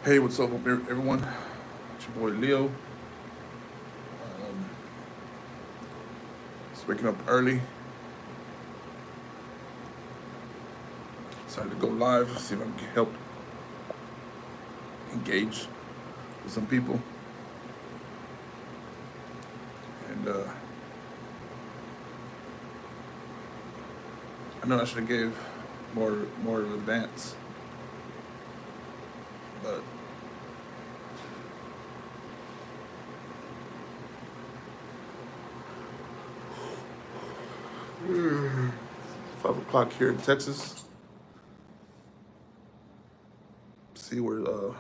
Hey, what's up, everyone? It's your boy Leo. Just waking up early. Decided to go live, see if I can help engage with some people. And I know I should have gave more advance, but 5 o'clock here in Texas. See where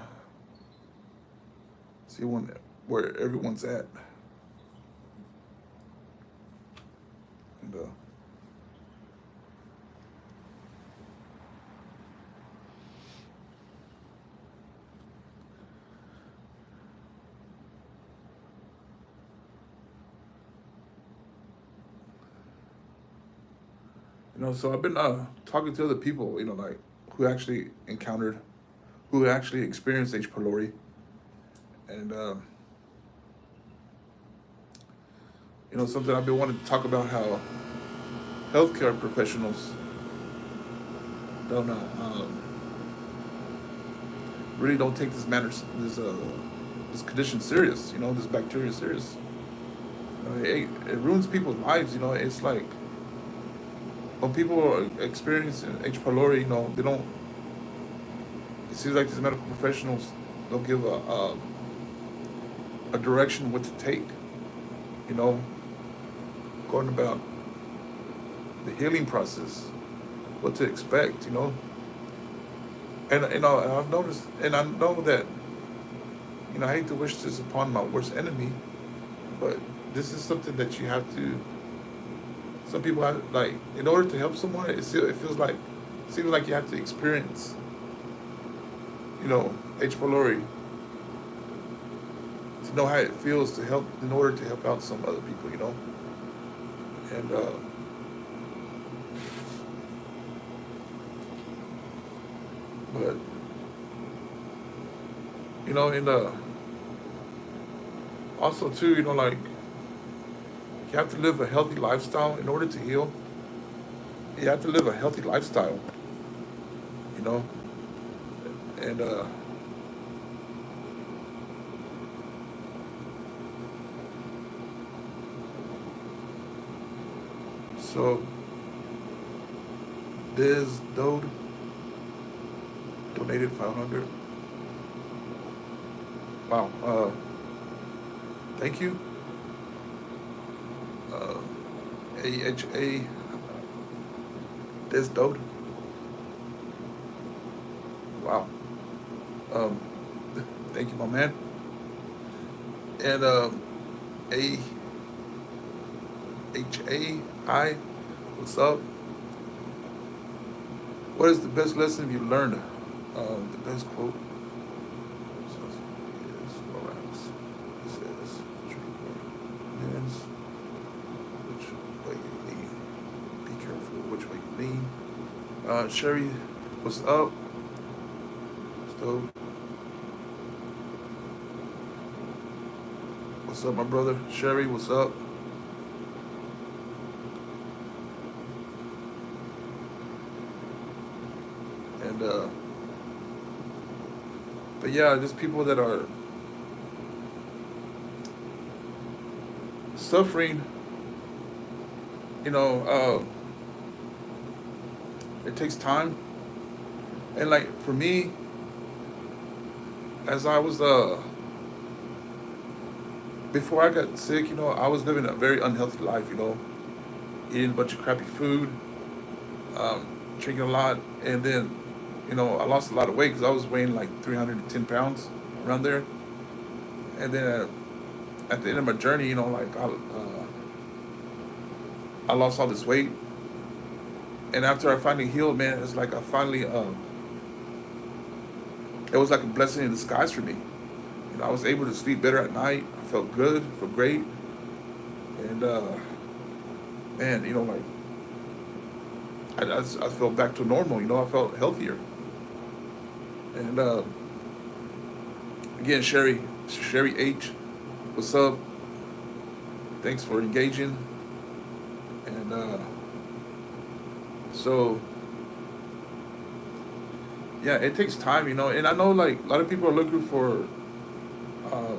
everyone's at. And so I've been talking to other people, like who actually encountered, who actually experienced H. pylori, and something I've been wanting to talk about, how healthcare professionals don't really don't take this condition serious. This bacteria serious. It ruins people's lives. It's like when people are experiencing H. pylori, they don't. It seems like these medical professionals don't give a direction what to take. You know, going about the healing process, what to expect. And I've noticed, and I know that, I hate to wish this upon my worst enemy, but this is something that you have to. Some people have, like, in order to help someone, seems like you have to experience, H. pylori to know how it feels to help, in order to help out some other people. And but and also too, like, you have to live a healthy lifestyle in order to heal. You have to live a healthy lifestyle, you know, and so Diz Dode donated 500. Wow. Thank you. AHA Diz Dode. Wow. Um, Thank you, my man. And AHAI, what's up? What is the best lesson you learned? The best quote is relax. It says, yes, which way you lean. Be careful which way you lean. Sherry, what's up? So, what's up, my brother? Sherry, what's up? And but yeah, there's people that are suffering. You know, it takes time. And like for me, as I was before I got sick, I was living a very unhealthy life. Eating a bunch of crappy food, drinking a lot, and then, I lost a lot of weight because I was weighing like 310 pounds around there. And then at the end of my journey, like I lost all this weight, and after I finally healed, man, it's like I finally it was like a blessing in disguise for me. I was able to sleep better at night. I felt good, felt great, and man, like I felt back to normal. I felt healthier, and Again, Sherry H, what's up? Thanks for engaging. And so yeah, it takes time, you know. And I know like a lot of people are looking for, uh,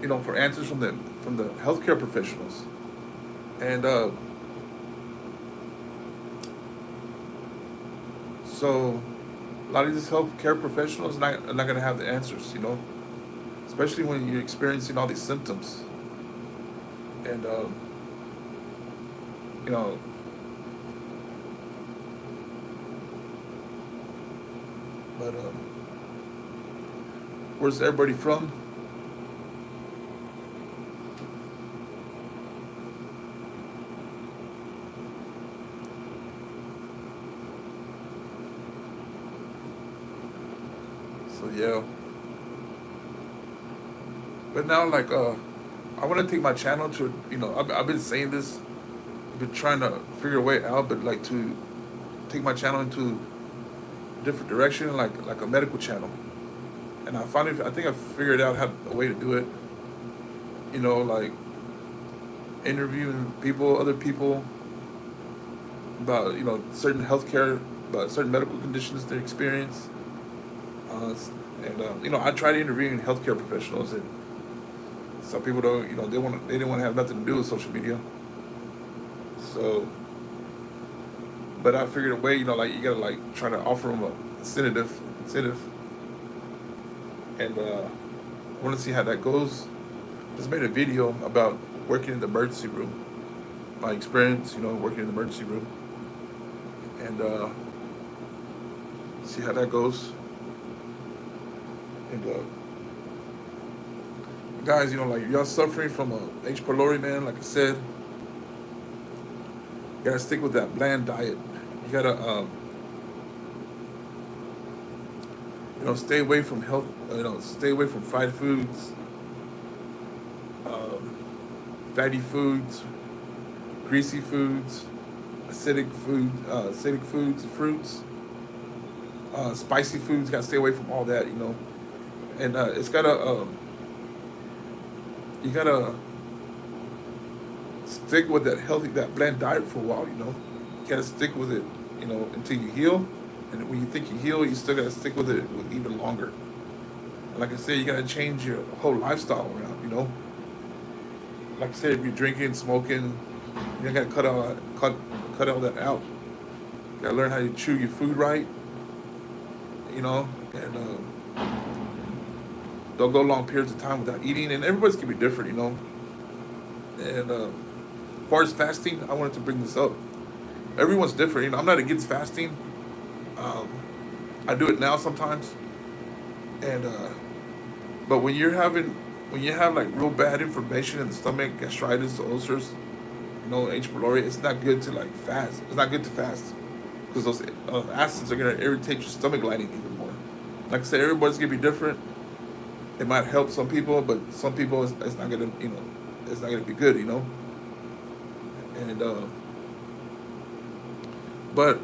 you know, for answers from the healthcare professionals. And so a lot of these healthcare professionals are not going to have the answers, you know, especially when you're experiencing all these symptoms. And you know, but where's everybody from? So yeah, but now like I want to take my channel to, you know, I've been saying this, I've been trying to figure a way out, but like to take my channel into a different direction, like a medical channel. And I think I figured out how a way to do it. You know, like interviewing people, other people about, you know, certain healthcare, about certain medical conditions they experience. Uh, and you know, I tried interviewing healthcare professionals, and some people don't, you know, they didn't want to have nothing to do with social media. So, but I figured a way, you know, like you gotta like try to offer them a incentive, and I want to see how that goes. Just made a video about working in the emergency room, my experience, you know, working in the emergency room, and see how that goes. And guys, you know, like y'all suffering from a H. pylori, man. Like I said, you gotta stick with that bland diet. You gotta, you know, stay away from you know, stay away from fried foods, um, fatty foods, greasy foods, acidic foods and fruits, spicy foods. Gotta stay away from all that, you know. And it's gotta, you gotta stick with that bland diet for a while, you know. You gotta stick with it, you know, until you heal. And when you think you heal, you still gotta stick with it even longer. And like I said, you gotta change your whole lifestyle around, you know. Like I said, if you're drinking, smoking, you gotta cut all that out. You gotta learn how to chew your food right, you know, and don't go long periods of time without eating. And everybody's gonna be different, you know. And as far as fasting, I wanted to bring this up. Everyone's different, you know. I'm not against fasting. Um, I do it now sometimes, and but when you have like real bad inflammation in the stomach, gastritis, ulcers, you know, H. pylori, it's not good to like fast. It's not good to fast because those acids are gonna irritate your stomach lining even more. Like I said, everybody's gonna be different. It might help some people, but some people it's not gonna, you know, it's not gonna be good, you know. And but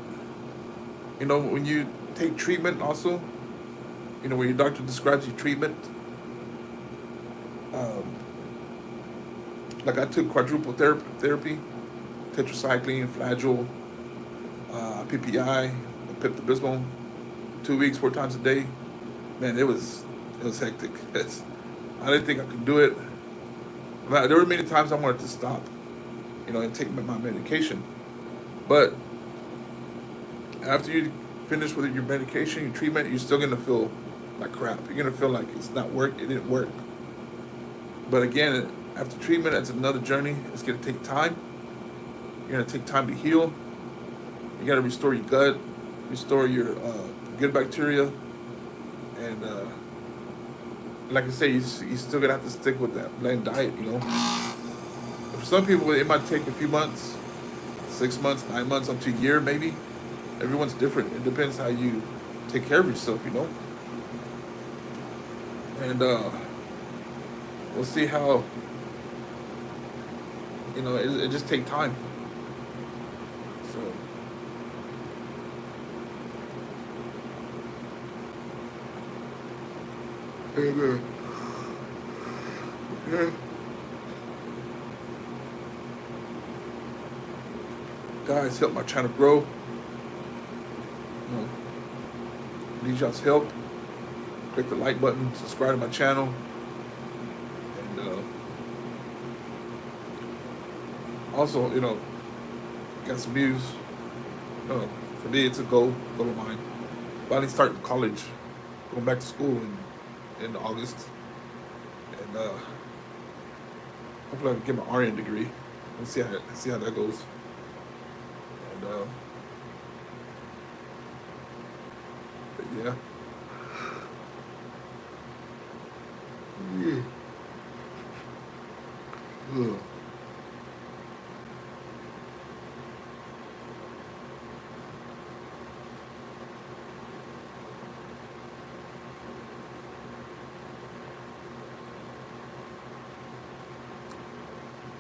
you know, when you take treatment also, you know, when your doctor describes you treatment, um, like I took quadruple therapy, tetracycline, flagyl, PPI, pepto-bismol, 2 weeks, 4 times a day. Man, it was hectic. I didn't think I could do it. There were many times I wanted to stop, you know, and take my medication. But after you finish with your medication, your treatment, you're still gonna feel like crap. You're gonna feel like it didn't work. But again, after treatment, it's another journey. It's gonna take time. You're gonna take time to heal. You gotta restore your gut, restore your good bacteria, and like I say, you still gonna have to stick with that bland diet, you know. For some people, it might take a few months, 6 months, 9 months, up to a year, maybe. Everyone's different. It depends how you take care of yourself, you know. And we'll see how, you know, it just take time. So And yeah, guys, help my channel grow. You know, need y'all's help. Click the like button, subscribe to my channel, and also, got some news. For me, it's a goal of mine. Finally starting college, going back to school in August, and hopefully I can get my RN degree. Let's see how that goes. And but yeah. Yeah. Ugh.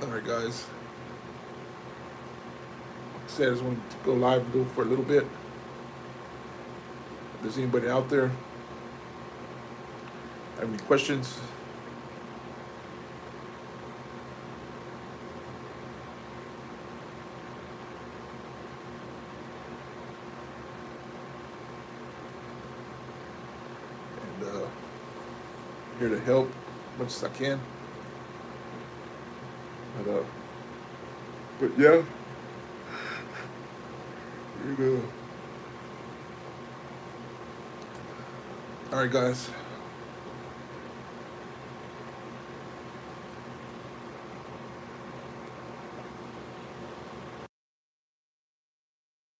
All right, guys. Like I said, I just wanted to go live and do it for a little bit. If there's anybody out there have any questions, and I'm here to help as much as I can. But yeah, and, all right, guys.